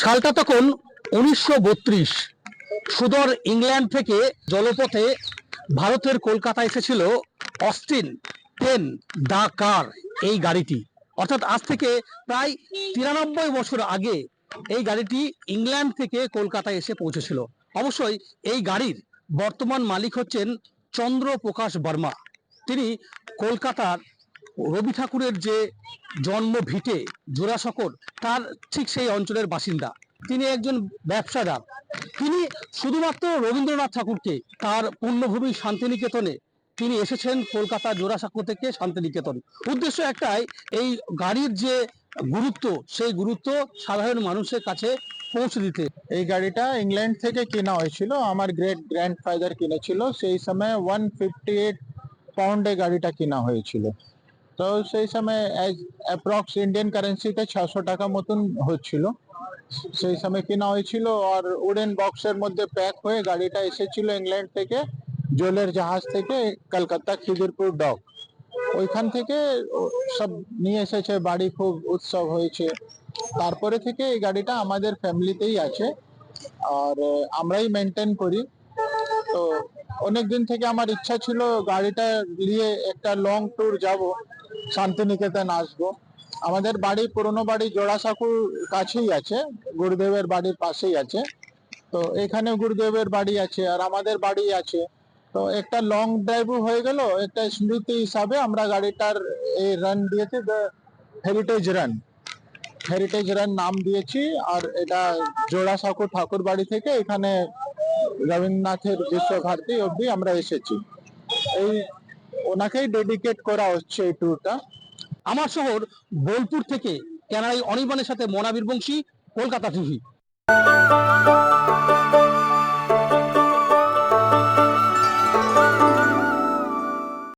সালটা তখন 1932। সুদূর ইংল্যান্ড থেকে জলপথে ভারতের কলকাতা এসেছিল অস্টিন 10 দা কার এই গাড়িটি। অর্থাৎ আজ থেকে প্রায় 93 বছর আগে এই গাড়িটি ইংল্যান্ড থেকে কলকাতায় এসে পৌঁছেছিল। অবশ্যই এই গাড়ির বর্তমান মালিক হচ্ছেন চন্দ্রপ্রকাশ বর্মা। তিনি কলকাতার রবি ঠাকুরের যে জন্ম ভিটে জোড়াসাঁকোর, তার ঠিক সেই অঞ্চলের বাসিন্দা। তিনি একজন ব্যবসাদার। তিনি শুধুমাত্র রবীন্দ্রনাথ ঠাকুরকে তার পুণ্যভূমি শান্তিনিকেতনে তিনি এসেছেন কলকাতা জোড়াসাঁকো থেকে শান্তিনিকেতন। উদ্দেশ্য একটাই, এই গাড়ির যে গুরুত্ব সেই গুরুত্ব সাধারণ মানুষের কাছে পৌঁছে দিতে। এই গাড়িটা ইংল্যান্ড থেকে কেনা হয়েছিল, আমার গ্রেট গ্র্যান্ডফাদার কিনেছিল। সেই সময় 158 পাউন্ডে গাড়িটা কেনা হয়েছিল। তো সেই সময় অ্যাপ্রক্স ইন্ডিয়ান কারেন্সিতে 600 টাকা মতন হচ্ছিল। সেই সময় কেনা হয়েছিল, আর উডেন বক্সের মধ্যে প্যাক হয়ে গাড়িটা এসেছিল ইংল্যান্ড থেকে, জলের জাহাজ থেকে কলকাতা খিদিরপুর ডক। ওইখান থেকে সব নিয়ে এসেছে বাড়ি, খুব উৎসব হয়েছে। তারপরে থেকে এই গাড়িটা আমাদের ফ্যামিলিতেই আছে, আর আমরাই মেনটেন করি। তো অনেক দিন থেকে আমার ইচ্ছা ছিল গাড়িটা নিয়ে একটা লং ট্যুর যাব, শান্তিনিকেতন আসবো। আমাদের বাড়ি, পুরনো বাড়ি জোড়াসাঁকোর কাছেই আছে, গুরুদেবের বাড়ির পাশেই আছে। তো এখানে গুরুদেবের বাড়ি আছে আর আমাদের বাড়ি আছে। তো একটা লং ড্রাইভও হয়ে গেল, একটা স্মৃতি হিসাবে আমরা গাড়িটার এই রান দিয়েছি, the heritage run. Heritage run নাম দিয়েছি। আর এটা জোড়াসাঁকো ঠাকুর বাড়ি থেকে এখানে রবীন্দ্রনাথের বিশ্বভারতী অব্দি আমরা এসেছি। এই ওনাকেই ডেডিকেট করা হচ্ছে এই ট্যুরটা। আমার শহর বোলপুর থেকে ক্যামেরায় অনির্বাণের সাথে মনাবীর বংশী, কলকাতা টিভি।